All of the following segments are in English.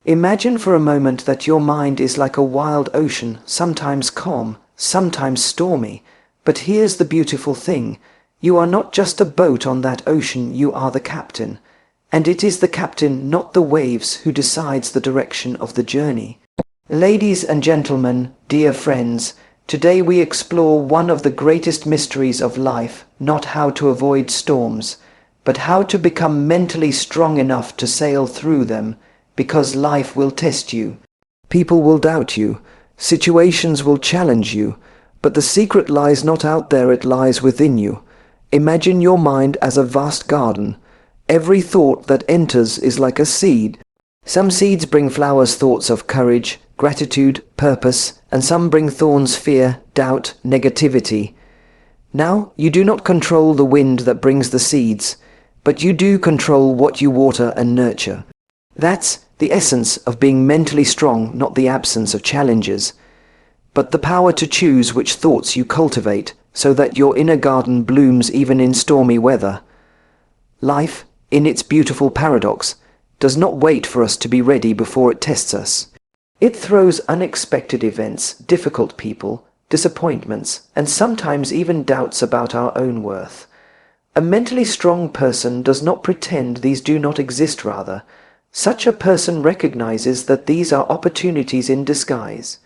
Imagine for a moment that your mind is like a wild ocean, sometimes calm, sometimes stormy. But here's the beautiful thing. You are not just a boat on that ocean, you are the captain. And it is the captain, not the waves, who decides the direction of the journey. Ladies and gentlemen, dear friends, today we explore one of the greatest mysteries of life, not how to avoid storms, but how to become mentally strong enough to sail through them, because life will test you. People will doubt you, situations will challenge you, but the secret lies not out there, it lies within you. Imagine your mind as a vast garden. Every thought that enters is like a seed. Some seeds bring flowers, thoughts of courage, gratitude, purpose, and some bring thorns, fear, doubt, negativity. Now, you do not control the wind that brings the seeds, but you do control what you water and nurture. That's the essence of being mentally strong, not the absence of challenges, but the power to choose which thoughts you cultivate so that your inner garden blooms even in stormy weather. Life, in its beautiful paradox, does not wait for us to be ready before it tests us. It throws unexpected events, difficult people, disappointments, and sometimes even doubts about our own worth. A mentally strong person does not pretend these do not exist, rather. Such a person recognizes that these are opportunities in disguise.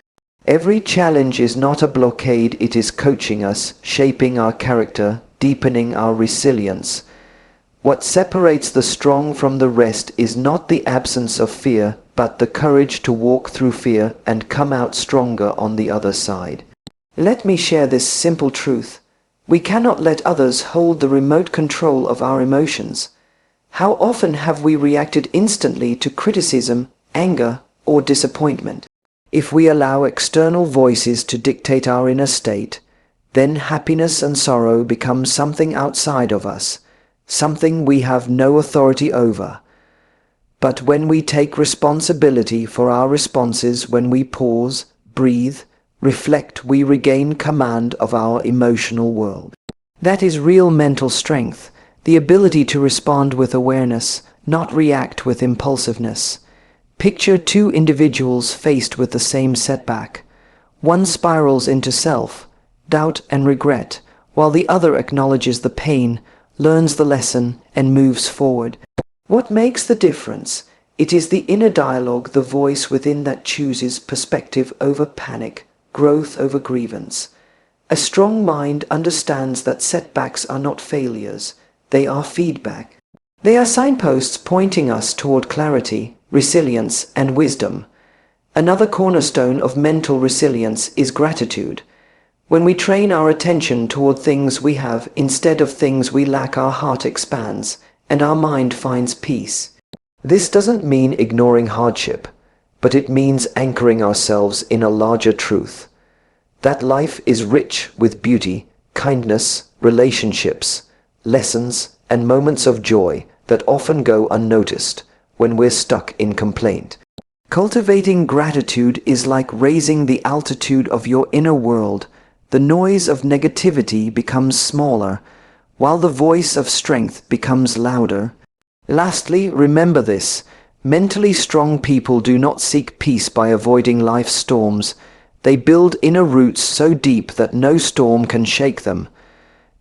Every challenge is not a blockade, it is coaching us, shaping our character, deepening our resilience. What separates the strong from the rest is not the absence of fear, but the courage to walk through fear and come out stronger on the other side. Let me share this simple truth. We cannot let others hold the remote control of our emotions. How often have we reacted instantly to criticism, anger, or disappointment? If we allow external voices to dictate our inner state, then happiness and sorrow become something outside of us, something we have no authority over. But when we take responsibility for our responses, when we pause, breathe, reflect, we regain command of our emotional world. That is real mental strength, the ability to respond with awareness, not react with impulsiveness. Picture two individuals faced with the same setback. One spirals into self, doubt and regret, while the other acknowledges the pain, learns the lesson, and moves forward. What makes the difference? It is the inner dialogue, the voice within that chooses perspective over panic, growth over grievance. A strong mind understands that setbacks are not failures, they are feedback. They are signposts pointing us toward clarity, resilience, and wisdom. Another cornerstone of mental resilience is gratitude. When we train our attention toward things we have instead of things we lack, our heart expands and our mind finds peace. This doesn't mean ignoring hardship, but it means anchoring ourselves in a larger truth. That life is rich with beauty, kindness, relationships, lessons, and moments of joy that often go unnoticed when we're stuck in complaint. Cultivating gratitude is like raising the altitude of your inner world. The noise of negativity becomes smaller, while the voice of strength becomes louder. Lastly, remember this. Mentally strong people do not seek peace by avoiding life's storms. They build inner roots so deep that no storm can shake them.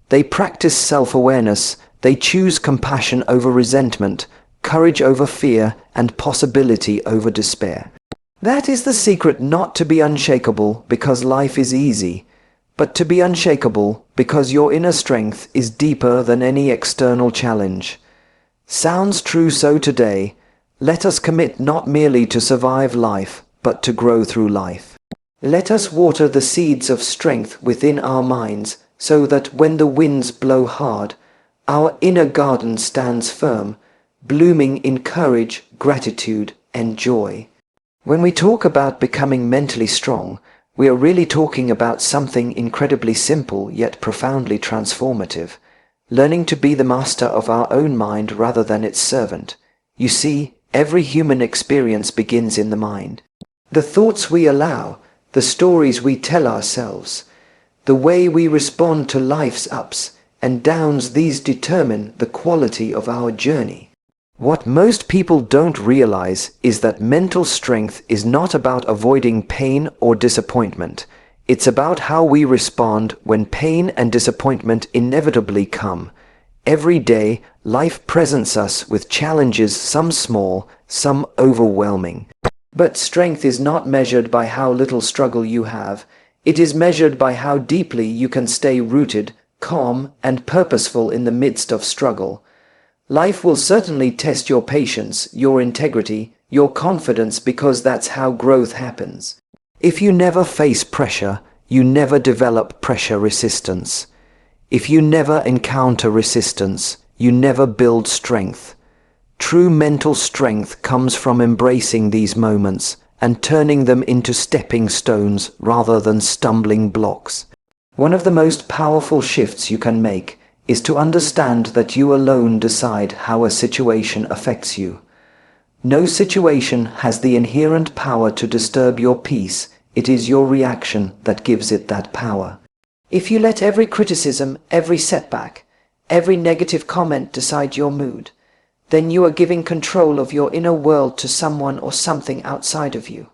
They practice self-awareness. They choose compassion over resentment, courage over fear, and possibility over despair. That is the secret, not to be unshakable because life is easy, but to be unshakable because your inner strength is deeper than any external challenge. Sounds true so today. Let us commit not merely to survive life, but to grow through life. Let us water the seeds of strength within our minds so that when the winds blow hard, our inner garden stands firm, blooming in courage, gratitude, and joy. When we talk about becoming mentally strong, we are really talking about something incredibly simple yet profoundly transformative, learning to be the master of our own mind rather than its servant. You see, every human experience begins in the mind. The thoughts we allow, the stories we tell ourselves, the way we respond to life's ups and downs, these determine the quality of our journey. What most people don't realize is that mental strength is not about avoiding pain or disappointment. It's about how we respond when pain and disappointment inevitably come. Every day, life presents us with challenges, some small, some overwhelming. But strength is not measured by how little struggle you have. It is measured by how deeply you can stay rooted, calm, and purposeful in the midst of struggle. Life will certainly test your patience, your integrity, your confidence, because that's how growth happens. If you never face pressure, you never develop pressure resistance. If you never encounter resistance, you never build strength. True mental strength comes from embracing these moments and turning them into stepping stones rather than stumbling blocks. One of the most powerful shifts you can make is to understand that you alone decide how a situation affects you. No situation has the inherent power to disturb your peace. It is your reaction that gives it that power. If you let every criticism, every setback, every negative comment decide your mood, then you are giving control of your inner world to someone or something outside of you.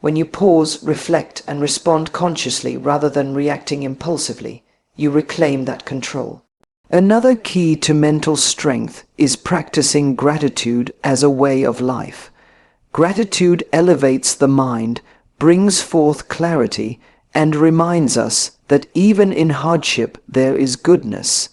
When you pause, reflect, and respond consciously rather than reacting impulsively, you reclaim that control. Another key to mental strength is practicing gratitude as a way of life. Gratitude elevates the mind, brings forth clarity, and reminds us that even in hardship there is goodness.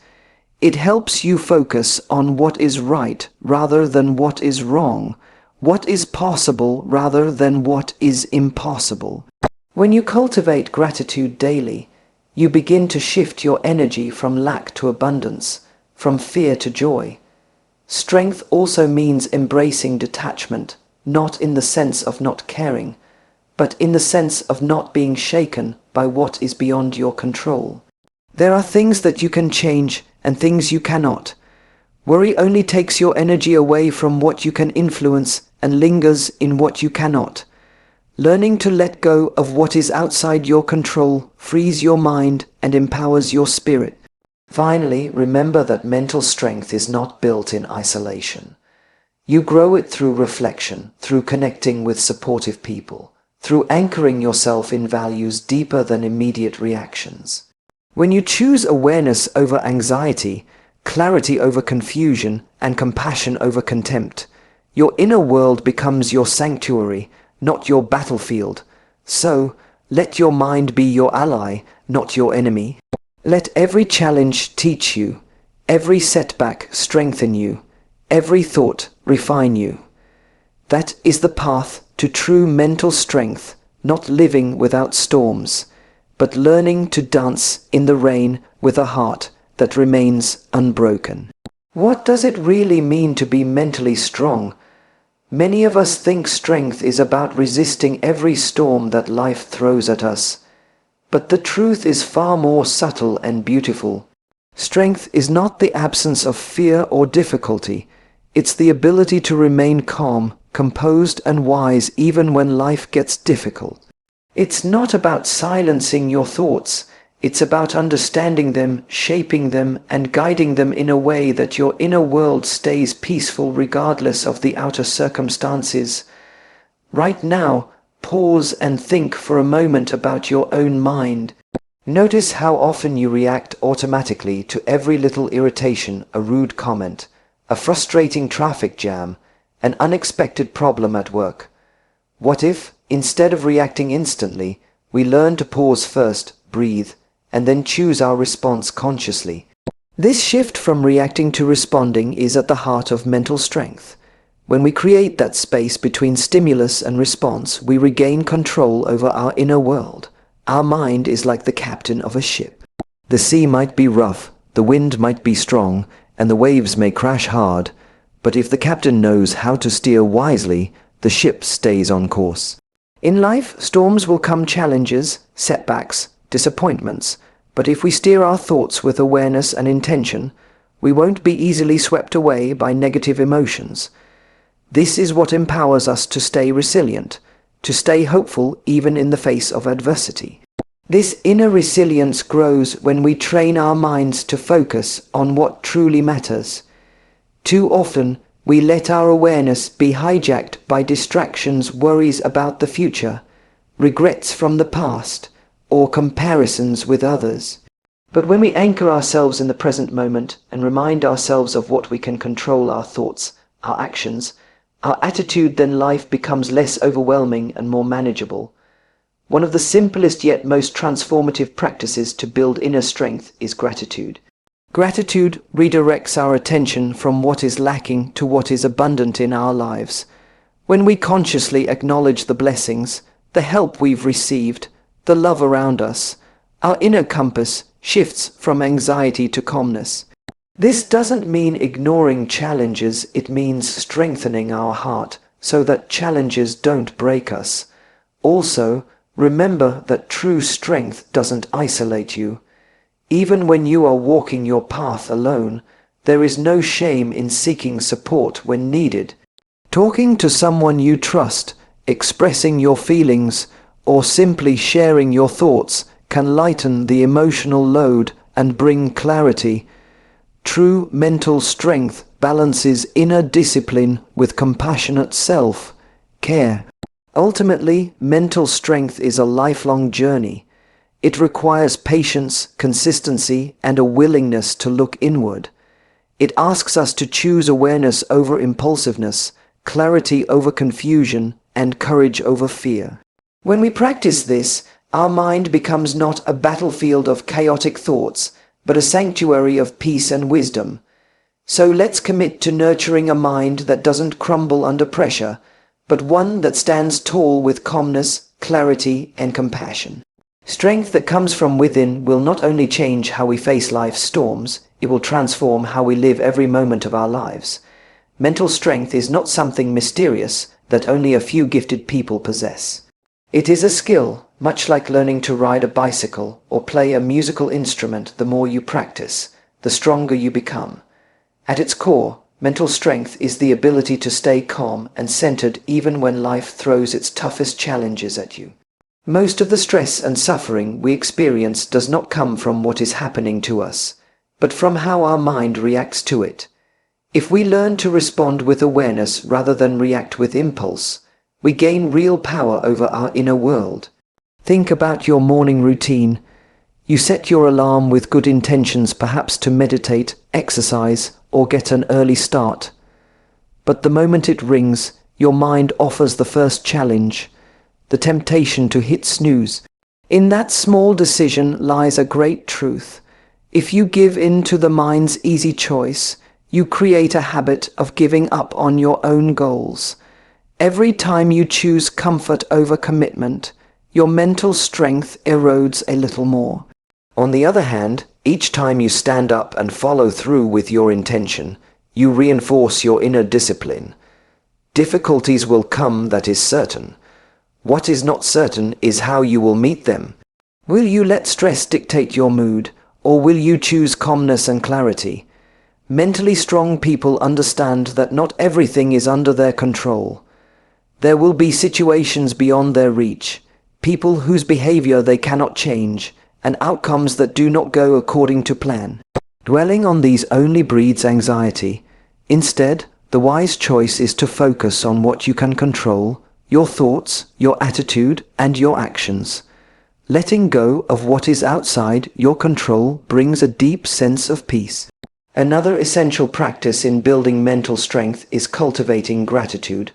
It helps you focus on what is right rather than what is wrong, what is possible rather than what is impossible. When you cultivate gratitude daily, you begin to shift your energy from lack to abundance, from fear to joy. Strength also means embracing detachment, not in the sense of not caring, but in the sense of not being shaken by what is beyond your control. There are things that you can change and things you cannot. Worry only takes your energy away from what you can influence and lingers in what you cannot. Learning to let go of what is outside your control frees your mind and empowers your spirit. Finally, remember that mental strength is not built in isolation. You grow it through reflection, through connecting with supportive people, through anchoring yourself in values deeper than immediate reactions. When you choose awareness over anxiety, clarity over confusion, and compassion over contempt, your inner world becomes your sanctuary, not your battlefield. So, let your mind be your ally, not your enemy. Let every challenge teach you, every setback strengthen you, every thought refine you. That is the path to true mental strength, not living without storms, but learning to dance in the rain with a heart that remains unbroken. What does it really mean to be mentally strong? Many of us think strength is about resisting every storm that life throws at us. But the truth is far more subtle and beautiful. Strength is not the absence of fear or difficulty. It's the ability to remain calm, composed, and wise even when life gets difficult. It's not about silencing your thoughts. It's about understanding them, shaping them, and guiding them in a way that your inner world stays peaceful regardless of the outer circumstances. Right now, pause and think for a moment about your own mind. Notice how often you react automatically to every little irritation, a rude comment, a frustrating traffic jam, an unexpected problem at work. What if, instead of reacting instantly, we learn to pause first, breathe, and then choose our response consciously? This shift from reacting to responding is at the heart of mental strength. When we create that space between stimulus and response, we regain control over our inner world. Our mind is like the captain of a ship. The sea might be rough, the wind might be strong, and the waves may crash hard, but if the captain knows how to steer wisely, the ship stays on course. In life, storms will come, challenges, setbacks, disappointments, but if we steer our thoughts with awareness and intention, we won't be easily swept away by negative emotions. This is what empowers us to stay resilient, to stay hopeful even in the face of adversity. This inner resilience grows when we train our minds to focus on what truly matters. Too often, We let our awareness be hijacked by distractions, worries about the future, regrets from the past, or comparisons with others. But when we anchor ourselves in the present moment and remind ourselves of what we can control, our thoughts, our actions, our attitude, then life becomes less overwhelming and more manageable. One of the simplest yet most transformative practices to build inner strength is gratitude. Gratitude redirects our attention from what is lacking to what is abundant in our lives. When we consciously acknowledge the blessings, the help we've received, the love around us, our inner compass shifts from anxiety to calmness. This doesn't mean ignoring challenges, it means strengthening our heart so that challenges don't break us. Also, remember that true strength doesn't isolate you. Even when you are walking your path alone, there is no shame in seeking support when needed. Talking to someone you trust, expressing your feelings, or simply sharing your thoughts can lighten the emotional load and bring clarity. True mental strength balances inner discipline with compassionate self-care. Ultimately, mental strength is a lifelong journey. It requires patience, consistency, and a willingness to look inward. It asks us to choose awareness over impulsiveness, clarity over confusion, and courage over fear. When we practice this, our mind becomes not a battlefield of chaotic thoughts, but a sanctuary of peace and wisdom. So let's commit to nurturing a mind that doesn't crumble under pressure, but one that stands tall with calmness, clarity, and compassion. Strength that comes from within will not only change how we face life's storms, it will transform how we live every moment of our lives. Mental strength is not something mysterious that only a few gifted people possess. It is a skill, much like learning to ride a bicycle or play a musical instrument. The more you practice, the stronger you become. At its core, mental strength is the ability to stay calm and centered even when life throws its toughest challenges at you. Most of the stress and suffering we experience does not come from what is happening to us, but from how our mind reacts to it. If we learn to respond with awareness rather than react with impulse, we gain real power over our inner world. Think about your morning routine. You set your alarm with good intentions, perhaps to meditate, exercise, or get an early start. But the moment it rings, your mind offers the first challenge, the temptation to hit snooze. In that small decision lies a great truth. If you give in to the mind's easy choice, you create a habit of giving up on your own goals. Every time you choose comfort over commitment, your mental strength erodes a little more. On the other hand, each time you stand up and follow through with your intention, you reinforce your inner discipline. Difficulties will come, that is certain. What is not certain is how you will meet them. Will you let stress dictate your mood, or will you choose calmness and clarity? Mentally strong people understand that not everything is under their control. There will be situations beyond their reach, people whose behavior they cannot change, and outcomes that do not go according to plan. Dwelling on these only breeds anxiety. Instead, the wise choice is to focus on what you can control, your thoughts, your attitude, and your actions. Letting go of what is outside your control brings a deep sense of peace. Another essential practice in building mental strength is cultivating gratitude.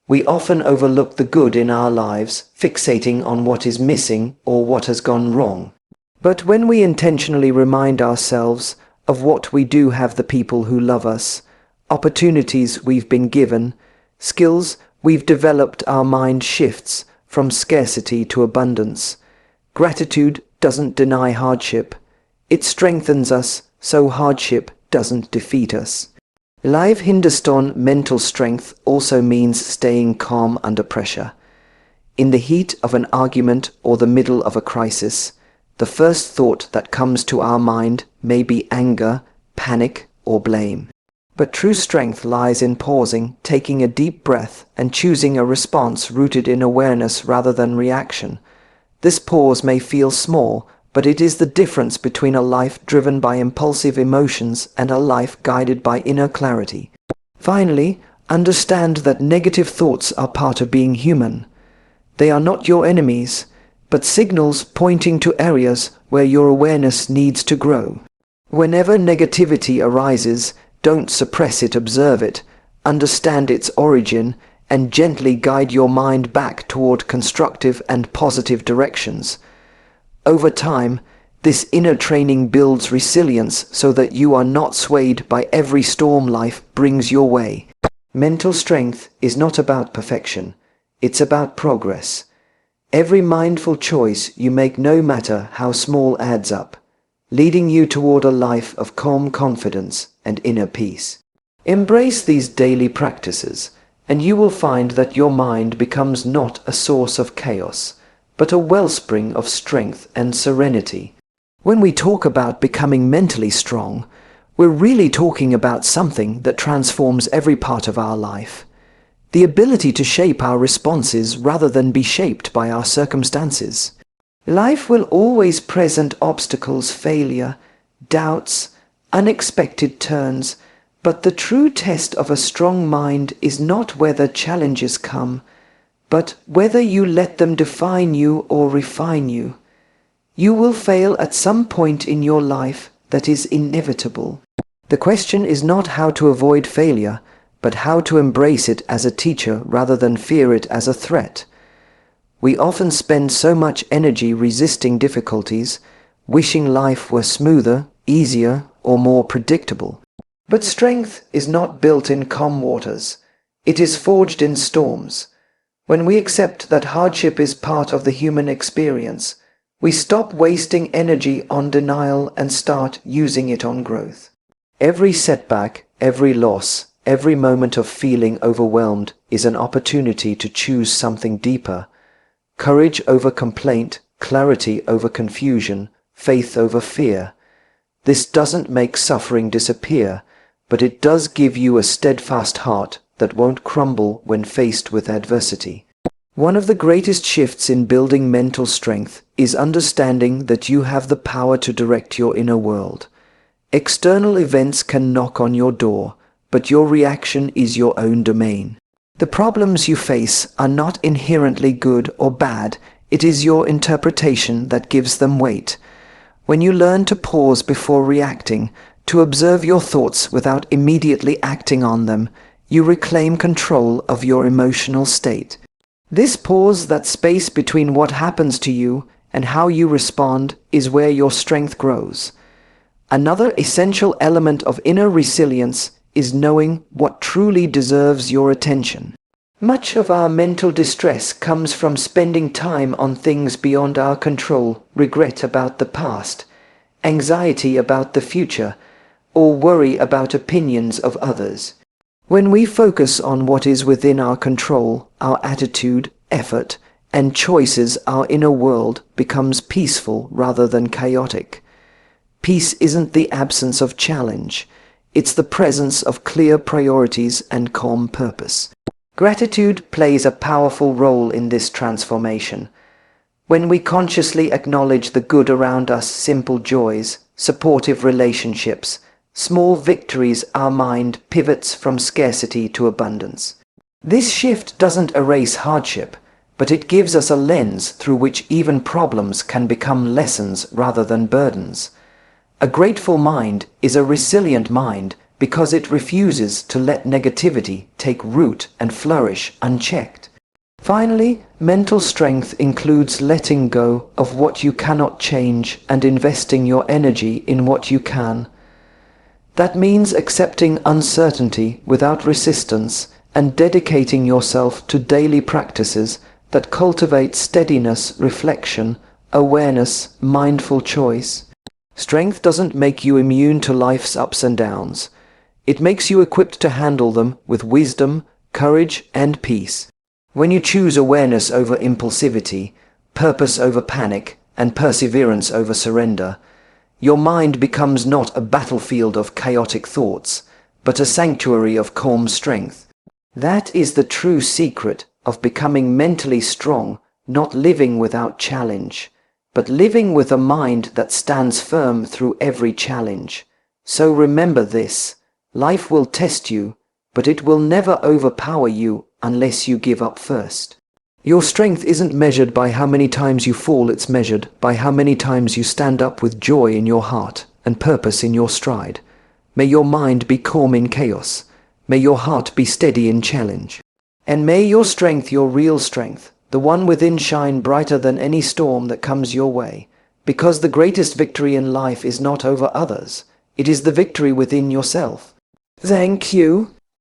We often overlook the good in our lives, fixating on what is missing or what has gone wrong. But when we intentionally remind ourselves of what we do have, the people who love us, opportunities we've been given, skills we've developed, our mind shifts from scarcity to abundance. Gratitude doesn't deny hardship. It strengthens us so hardship doesn't defeat us. Live Hindustan mental strength also means staying calm under pressure. In the heat of an argument or the middle of a crisis, the first thought that comes to our mind may be anger, panic, or blame. But true strength lies in pausing, taking a deep breath, and choosing a response rooted in awareness rather than reaction. This pause may feel small, but it is the difference between a life driven by impulsive emotions and a life guided by inner clarity. Finally, understand that negative thoughts are part of being human. They are not your enemies, but signals pointing to areas where your awareness needs to grow. Whenever negativity arises, don't suppress it, observe it, understand its origin, and gently guide your mind back toward constructive and positive directions. Over time, this inner training builds resilience so that you are not swayed by every storm life brings your way. Mental strength is not about perfection, it's about progress. Every mindful choice you make, no matter how small, adds up, leading you toward a life of calm confidence and inner peace. Embrace these daily practices, and you will find that your mind becomes not a source of chaos, but a wellspring of strength and serenity. When we talk about becoming mentally strong, we're really talking about something that transforms every part of our life. The ability to shape our responses rather than be shaped by our circumstances. Life will always present obstacles, failure, doubts, unexpected turns, but the true test of a strong mind is not whether challenges come, but whether you let them define you or refine you. You will fail at some point in your life. That is inevitable. The question is not how to avoid failure, but how to embrace it as a teacher rather than fear it as a threat. We often spend so much energy resisting difficulties, wishing life were smoother, easier, or more predictable. But strength is not built in calm waters. It is forged in storms. When we accept that hardship is part of the human experience, we stop wasting energy on denial and start using it on growth. Every setback, every loss, every moment of feeling overwhelmed is an opportunity to choose something deeper. Courage over complaint, clarity over confusion, faith over fear. This doesn't make suffering disappear, but it does give you a steadfast heart that won't crumble when faced with adversity. One of the greatest shifts in building mental strength is understanding that you have the power to direct your inner world. External events can knock on your door, but your reaction is your own domain. The problems you face are not inherently good or bad, it is your interpretation that gives them weight. When you learn to pause before reacting, to observe your thoughts without immediately acting on them, you reclaim control of your emotional state. This pause, that space between what happens to you and how you respond, is where your strength grows. Another essential element of inner resilience is knowing what truly deserves your attention. Much of our mental distress comes from spending time on things beyond our control, regret about the past, anxiety about the future, or worry about opinions of others. When we focus on what is within our control, our attitude, effort, and choices, our inner world becomes peaceful rather than chaotic. Peace isn't the absence of challenge. It's the presence of clear priorities and calm purpose. Gratitude plays a powerful role in this transformation. When we consciously acknowledge the good around us, simple joys, supportive relationships, small victories, our mind pivots from scarcity to abundance. This shift doesn't erase hardship, but it gives us a lens through which even problems can become lessons rather than burdens. A grateful mind is a resilient mind because it refuses to let negativity take root and flourish unchecked. Finally, mental strength includes letting go of what you cannot change and investing your energy in what you can. That means accepting uncertainty without resistance and dedicating yourself to daily practices that cultivate steadiness, reflection, awareness, mindful choice. Strength doesn't make you immune to life's ups and downs. It makes you equipped to handle them with wisdom, courage, and peace. When you choose awareness over impulsivity, purpose over panic, and perseverance over surrender, your mind becomes not a battlefield of chaotic thoughts, but a sanctuary of calm strength. That is the true secret of becoming mentally strong, not living without challenge, but living with a mind that stands firm through every challenge. So remember this: life will test you, but it will never overpower you unless you give up first. Your strength isn't measured by how many times you fall, it's measured by how many times you stand up with joy in your heart and purpose in your stride. May your mind be calm in chaos. May your heart be steady in challenge. And may your strength, your real strength, the one within, shine brighter than any storm that comes your way. Because the greatest victory in life is not over others. It is the victory within yourself. Thank you.